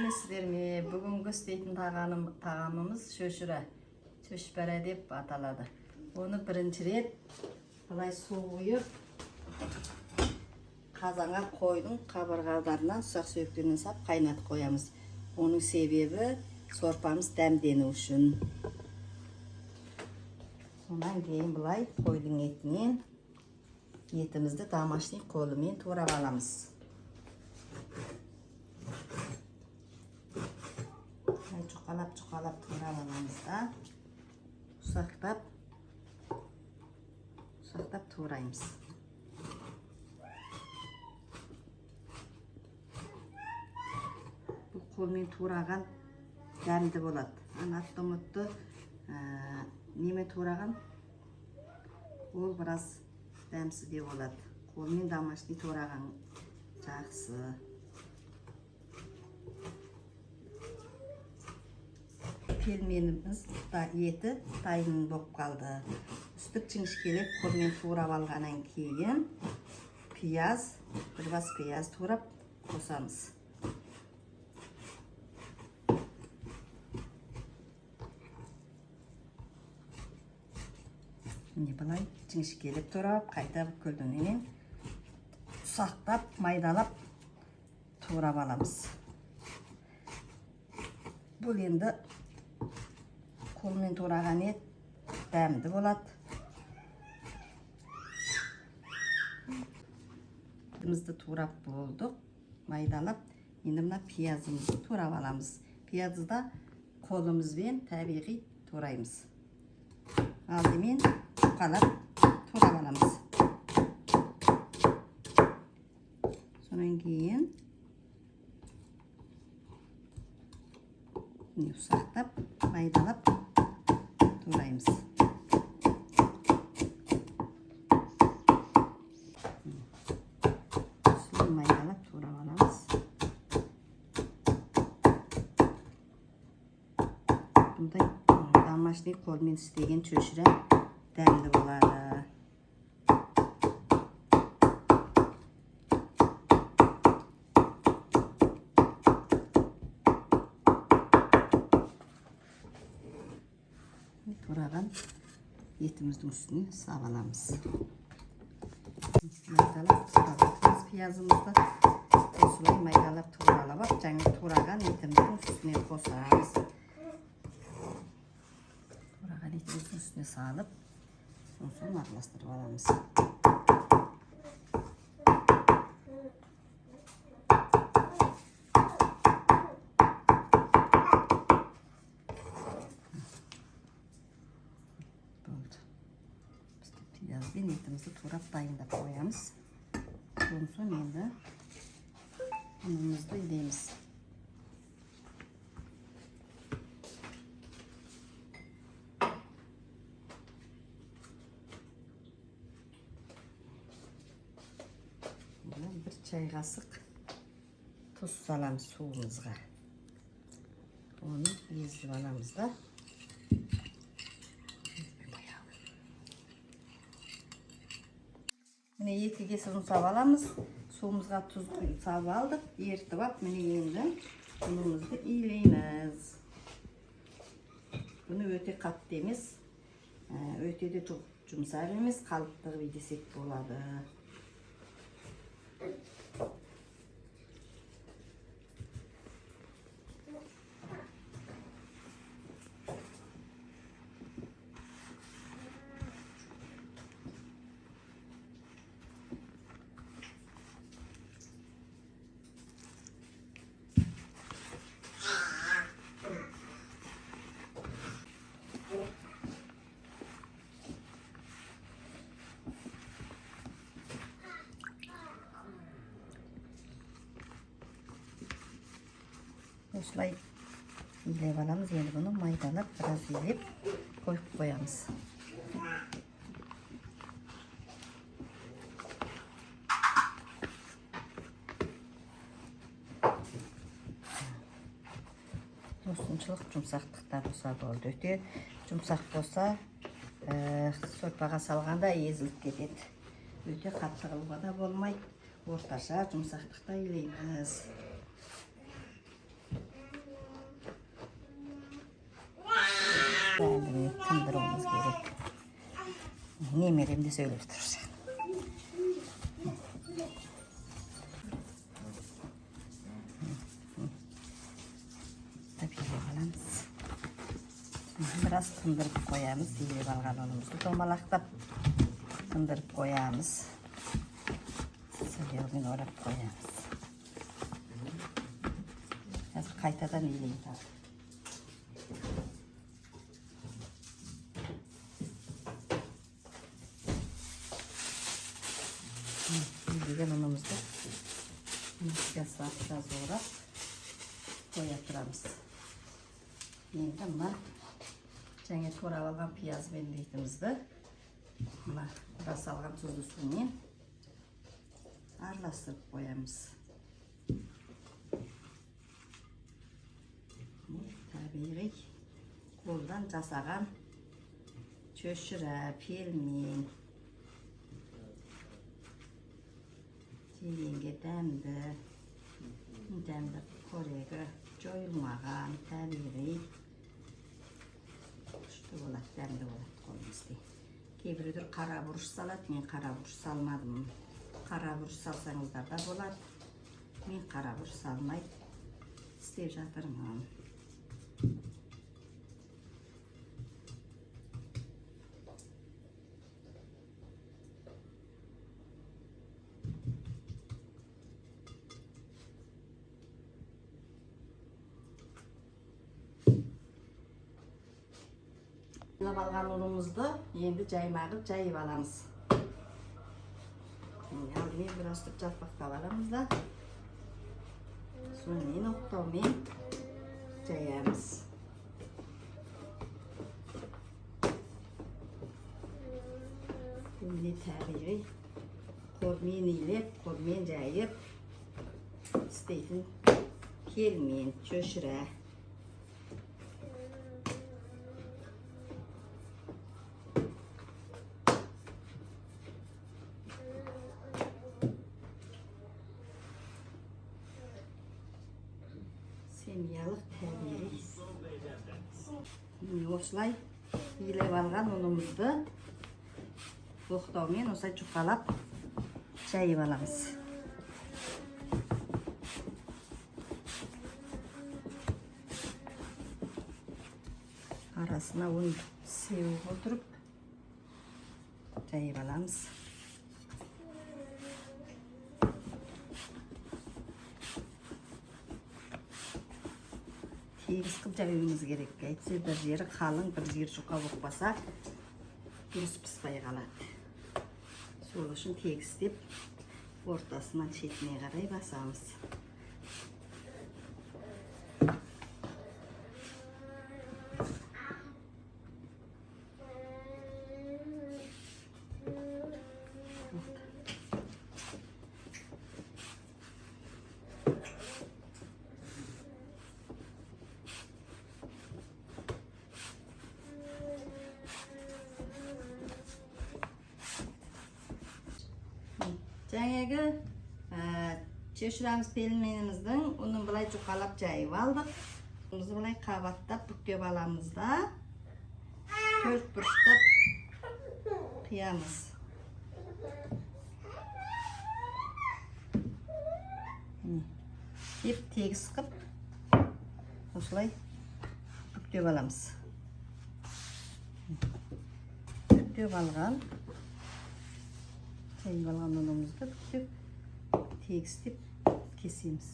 Білесіздер ме, бүгінгі істейтін тағамымыз шөшіра. Шөшпәрә деп аталады. Оны бірінші рет былай су құйып, қазанға қойдың қабырғаларына ұсақ сүйектерінен сап қайнатып қоямыз. Оның себебі сорпамыз дәмдену үшін. Сонан кейін былай қойдың етінен етімізді домашний қолымен турап аламыз. Çukalap турап аламыз да. Ұсақтап тураймыз. Бұл қолмен тураған дәмді болады. Атты ұмытты неме тураған ол біраз дәмсіз де болады. Қолмен домашний тураған жақсы. Пельменіміз еті дайын болып қалды. Үстік жіңішкелеп қолмен турап алғаннан кейін пияз, бір бас пияз турап қосамыз. Міне бұлай жіңішкелеп турап, қайта бүкілденен ұсақтап, майдалап турап аламыз. Бұл енді қолмен тураған ет дәмді болады. Етімізді турап болдық, майдалап, енді мына пиязымызды турап аламыз. Пиязды да қолымызбен табиғи тураймыз. Алдымен жұқалап турап аламыз. Сонан кейін ұсақтап, майдалап тураймыз. Суын майдалап турап аламыз. Бұндай домашний қолмен істеген чөшіра дәмді болады. Тураған етіміздің үстіне сабаламыз. Майдалап тураламыз пиязымызды. Осылай майдалап туралап, жаңа тураған етіміздің үстіне қосамыз. Тураған етіміздің үстіне салып, сосын араластырып аламыз. Piyazбен етімізді турап дайындап қоямыз. Сосын енді ұнымызды илейміз. Бір чай қасық тұз саламыз суымызға. Оны езіп аламыз да. Міне екі кесе ұн сап аламыз. Суымызға тұз құйып сап алдық. Ертіп ап, міне енді ұнымызды илейміз. Бұны өте қатты емес, өте де жұмсақ емес, қалыптығы десек болады. Осылай илеп аламыз. Енді бұны майдалап, біраз илеп қойып қоямыз. Осыншылық жұмсақтықта болса болды. Өте жұмсақ болса, сорпаға салғанда езіліп кетеді. Өте қатты қылуға да болмайды. Орташа жұмсақтықта илейміз. Nemeremde söylep duracağım. Tabii alamız. Biraz kındırıp koyamız. Yiyip algan unumuzu domalaqtap kındırıp koyamız. Sıvıyalgın orap koyamız. Hazır kaytadan iyileyin tabi. Yiyilgen unumuzu biraz orap koyatıramiz. Endi mana жаңа to'rab olgan piyoz bendeytimizni mana qura solgan tuzli suv bilan aralashtirib qo'yamiz. Tabiiy qo'ldan jasagan cho'shira, pelmen, keyingi damda qo'rega joyilmagan tabiiy bo'ladi, damda bo'ladi qo'limizda. Keybiredir qara buruch saladi, men qara buruch salmadim. Qara buruch salsangizlar da bo'ladi. Men qara buruch salmay isteb жатырмын. Algan unumuzni endi jaymag'ib jayib olamiz. Aldымен biraz turib jalpaqlab olamiz da so'ng o'qtovmen jayamiz. Endi tabiiy qo'rmen ilib, qo'rmen jayib istaytin pelmen, cho'shira semiyalik tabiiy. Osılay yilib olgan unumuzni o'qtovmen o'sha chuqalab jayib olamiz. Arasına un sevib o'tirib jayib olamiz. Tegiz qilib jayishimiz kerak. Aytsa bir yeri qalin, bir yeri chuqa bo'lib qolsa, durust pishmay qoladi. Shuning uchun tegiz deb o'rtasidan chetine qaray bosamiz. Жаңағы cho'shiramiz pelmenimizning uni bilay chuqalab jayib oldik. Uni bilay qavatlab buklab olamizda 4 burchtab qiyamiz. Deb tegiz qilib o'shlay buklab olamiz. Buklab olgan Sayıvalgan unumuzu buklab tegiz deb kesemiz.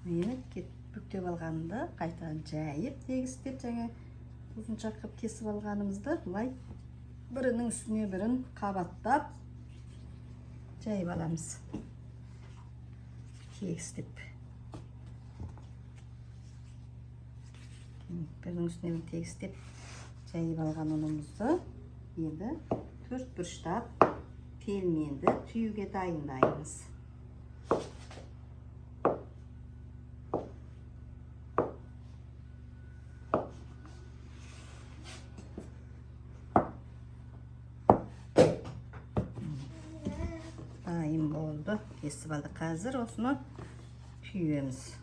Meni buklab olganimda qaytadan jayib tegiz deb жаңа uzuncha qilib kesib olganimizda bulay birining üstüne birini qabatlab jayib olamiz. Tegiz deb. Birinin üstüne bir tegiz deb jayib olgan unumuzni endi 4 burchtab pelmenni tuyuga tayinlaymiz. Tayin bo'ldi. Kesib oldik. Hozir osini tüyüyoruz.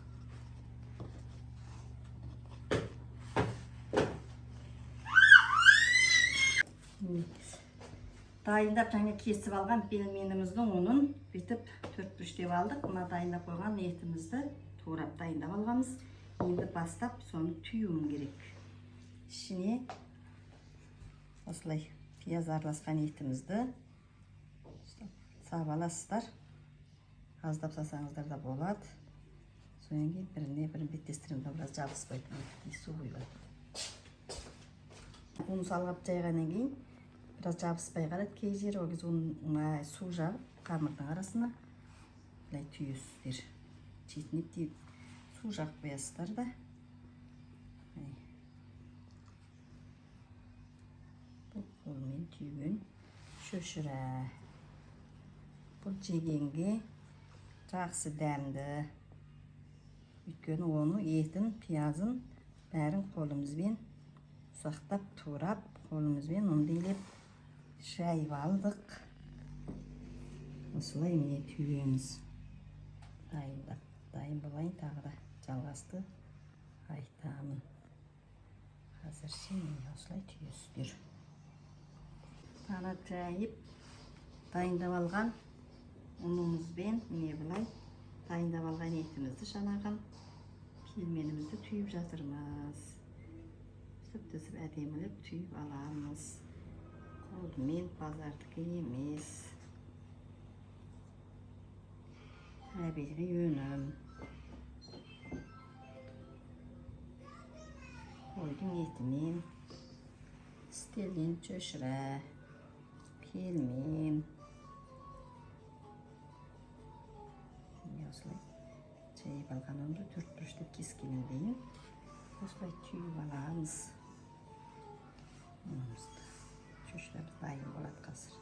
Dayındap жаңа kesip algan pelmenimizдің unun bitip 4-3 деп aldık. Buna dayındap koygan etimizni to'g'rab dayındap alganmiz. Endi bastap sonu tüyüğüm gerek. İçine осылай piyaz aralashgan etimizni sağып alasыздар. Azdап салсаңыздар да болады. So'ng birini bittестиримде biraz жабыспайды. Су құйып. Ун салгап жайгандан кейін biraz жабыспай қалады. Кей жері ол кезде оны су жабып қамырдың арасына былай түйесіздер. Жетініп дейіп су жағып қоясыздар да. Бұл қолмен түйген шөшірә. Бұл жегенге жақсы дәмді. Өйткені оны етін, пиязын бәрін қолымызбен ұсақтап турап, қолымызбен ұндайлап шайып алдық. Осылай міне түйеміз. Дайын болайын, тағы да жалғасты айтамын. Қазірше міне осылай түйесіздер. Тана жайып дайындап алған ұнымызбен міне бұлай дайындап алған етімізді жанаған пельменімізді түйіп жатырмыз. Түзіп әдемілеп түйіп аламыз. Қолмен базардікі емес. Табиғи өнім. Қойдың етімен істелген шөшірә, пельмен. Осылай жайып алған ұнды 4-3 деп кескеннен кейін осылай түйіп аламыз. Шөшірәбіз дайын болады қазір.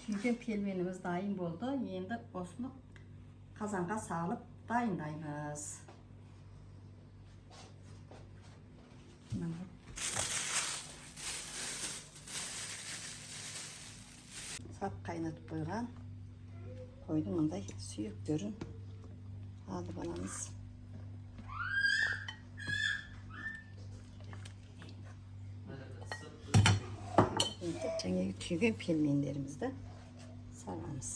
Түйген пельменіміз дайын болды. Енді осыны қазанға салып дайындаймыз. Сап қайнатып қойған қойдың мындай сүйектерін алып аламыз. Енді жаңағы түйген пельмендерімізді саламыз.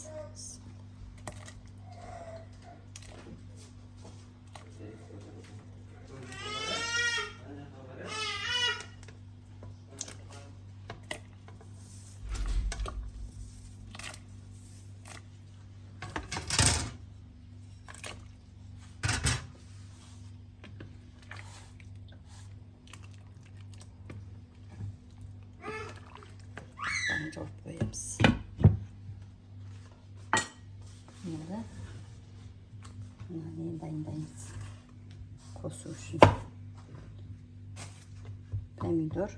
Жауып қоямыз. Енді нені дайындаймыз. Қосу үшін помидор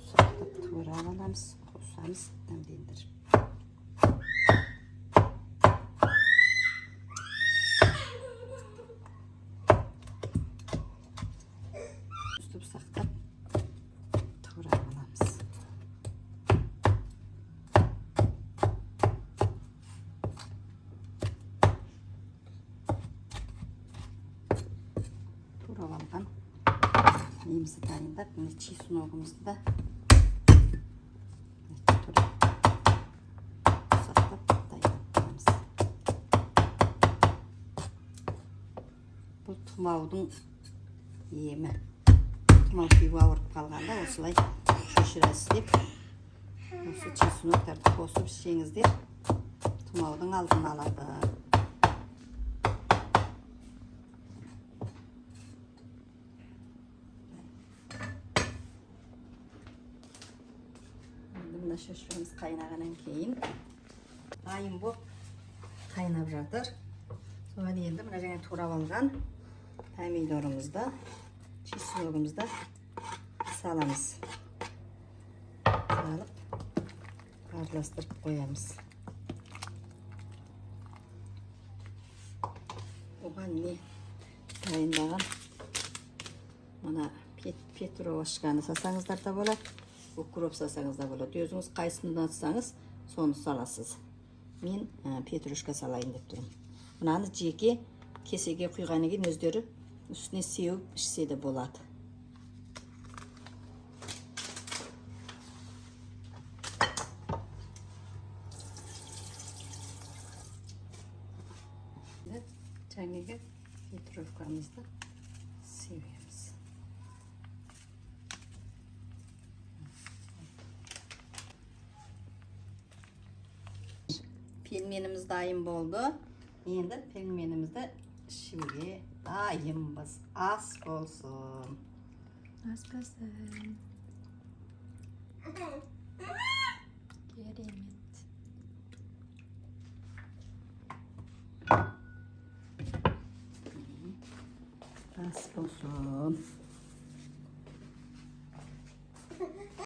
сақтап тура аламыз, қосамыз, дәмдендіріп. Үстіп сақтап алған немізді дайындап, міне чесногымызды да сақтап дайындаймыз. Бұл тұмаудың емі. Тұмау күйіп ауырып қалғанда осылай шөшірәсіз деп осы чесногтарды қосып ішсеңіздер тұмаудың алдын алады. Шөшіріміз қайнағаннан кейін дайын болып қайнап жатыр. Соған енді мына жаңа турап алған помидорымызды, чесногымызды саламыз. Салып араластырып қоямыз. Оған не дайындаған мына петровашканы салсаңыздар да болады. Ukkurup salsanız da болады. Özünüz qaysını atsanız sonu salasız. Men petrушка salayın dep turum. Bunаны жеке кесеге құйғаннан кейін өздері үстіне сеуіп ішсе де болады. Жаңағы петровкамызды себеміз. Pelmenimiz dayım oldu. Енді pelmenimizді ішуге dayımбыз. Ас болсын. Ас болсын. Керемет. Ас болсын.